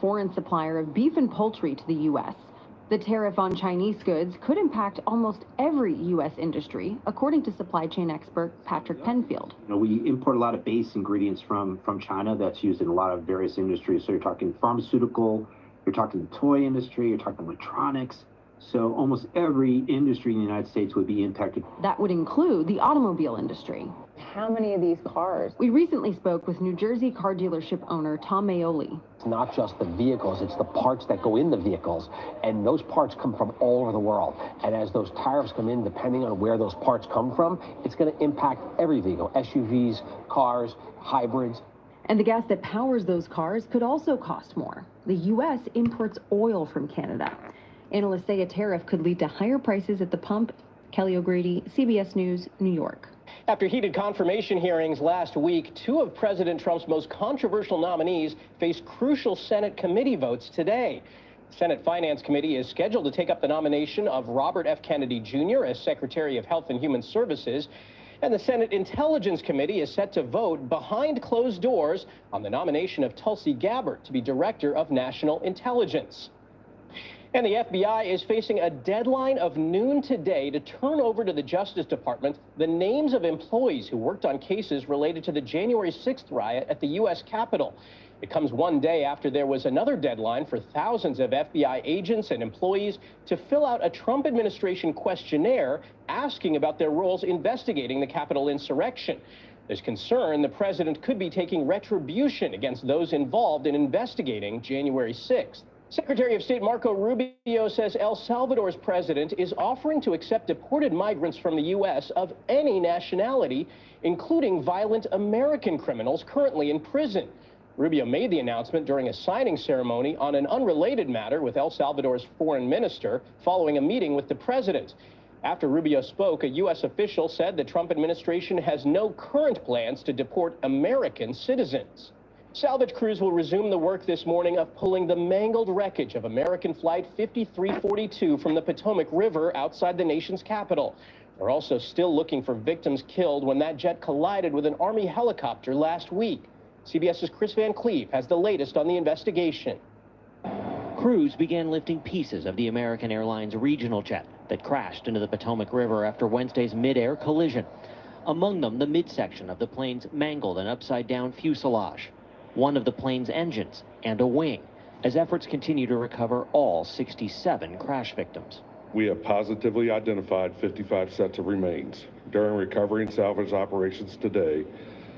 foreign supplier of beef and poultry to the U.S. The tariff on Chinese goods could impact almost every U.S. industry, according to supply chain expert Patrick Penfield. We import a lot of base ingredients from China that's used in a lot of various industries. So you're talking pharmaceutical, you're talking the toy industry, you're talking electronics. So almost every industry in the United States would be impacted. That would include the automobile industry. How many of these cars? We recently spoke with New Jersey car dealership owner Tom Maioli. It's not just the vehicles, it's the parts that go in the vehicles. And those parts come from all over the world. And as those tariffs come in, depending on where those parts come from, it's going to impact every vehicle, SUVs, cars, hybrids. And the gas that powers those cars could also cost more. The U.S. imports oil from Canada. Analysts say a tariff could lead to higher prices at the pump. Kelly O'Grady, CBS News, New York. After heated confirmation hearings last week, two of President Trump's most controversial nominees face crucial Senate committee votes today. The Senate Finance Committee is scheduled to take up the nomination of Robert F. Kennedy Jr. as Secretary of Health and Human Services. And the Senate Intelligence Committee is set to vote behind closed doors on the nomination of Tulsi Gabbard to be Director of National Intelligence. And the FBI is facing a deadline of noon today to turn over to the Justice Department the names of employees who worked on cases related to the January 6th riot at the U.S. Capitol. It comes one day after there was another deadline for thousands of FBI agents and employees to fill out a Trump administration questionnaire asking about their roles investigating the Capitol insurrection. There's concern the president could be taking retribution against those involved in investigating January 6th. Secretary of State Marco Rubio says El Salvador's president is offering to accept deported migrants from the U.S. of any nationality, including violent American criminals currently in prison. Rubio made the announcement during a signing ceremony on an unrelated matter with El Salvador's foreign minister following a meeting with the president. After Rubio spoke, a U.S. official said the Trump administration has no current plans to deport American citizens. Salvage crews will resume the work this morning of pulling the mangled wreckage of American Flight 5342 from the Potomac River outside the nation's capital. They're also still looking for victims killed when that jet collided with an Army helicopter last week. CBS's Chris Van Cleve has the latest on the investigation. Crews began lifting pieces of the American Airlines regional jet that crashed into the Potomac River after Wednesday's mid-air collision. Among them, the midsection of the plane's mangled and upside-down fuselage, one of the plane's engines, and a wing, as efforts continue to recover all 67 crash victims. We have positively identified 55 sets of remains. During recovery and salvage operations today,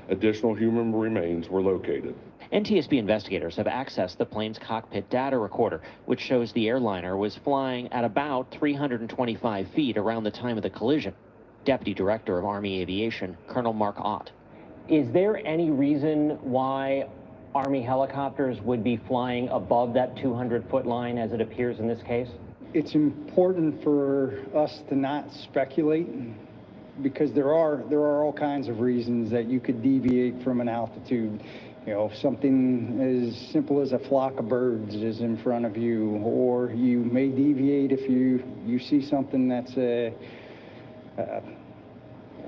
additional human remains were located. NTSB investigators have accessed the plane's cockpit data recorder, which shows the airliner was flying at about 325 feet around the time of the collision. Deputy Director of Army Aviation, Colonel Mark Ott. Is there any reason why Army helicopters would be flying above that 200-foot line as it appears in this case? It's important for us to not speculate because there are all kinds of reasons that you could deviate from an altitude. You know, something as simple as a flock of birds is in front of you, or you may deviate if you see something that's an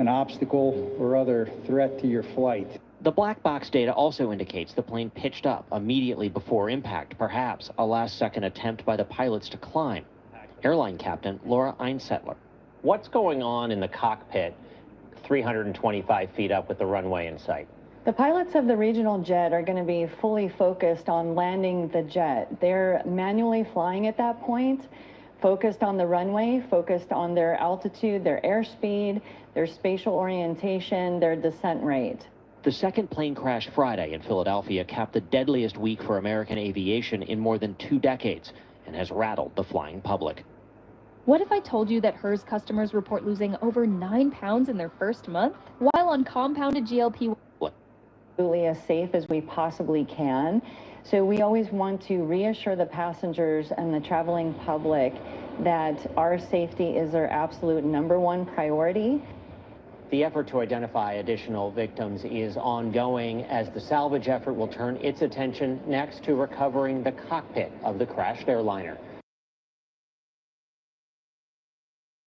obstacle or other threat to your flight. The black box data also indicates the plane pitched up immediately before impact, perhaps a last-second attempt by the pilots to climb. Airline captain Laura Einsettler. What's going on in the cockpit 325 feet up with the runway in sight? The pilots of the regional jet are going to be fully focused on landing the jet. They're manually flying at that point, focused on the runway, focused on their altitude, their airspeed, their spatial orientation, their descent rate. The second plane crash Friday in Philadelphia capped the deadliest week for American aviation in more than 2 decades and has rattled the flying public. What if I told you that HERS customers report losing over 9 pounds in their first month while on compounded GLP-1? Absolutely as safe as we possibly can. So we always want to reassure the passengers and the traveling public that our safety is our absolute #1 priority. The effort to identify additional victims is ongoing as the salvage effort will turn its attention next to recovering the cockpit of the crashed airliner.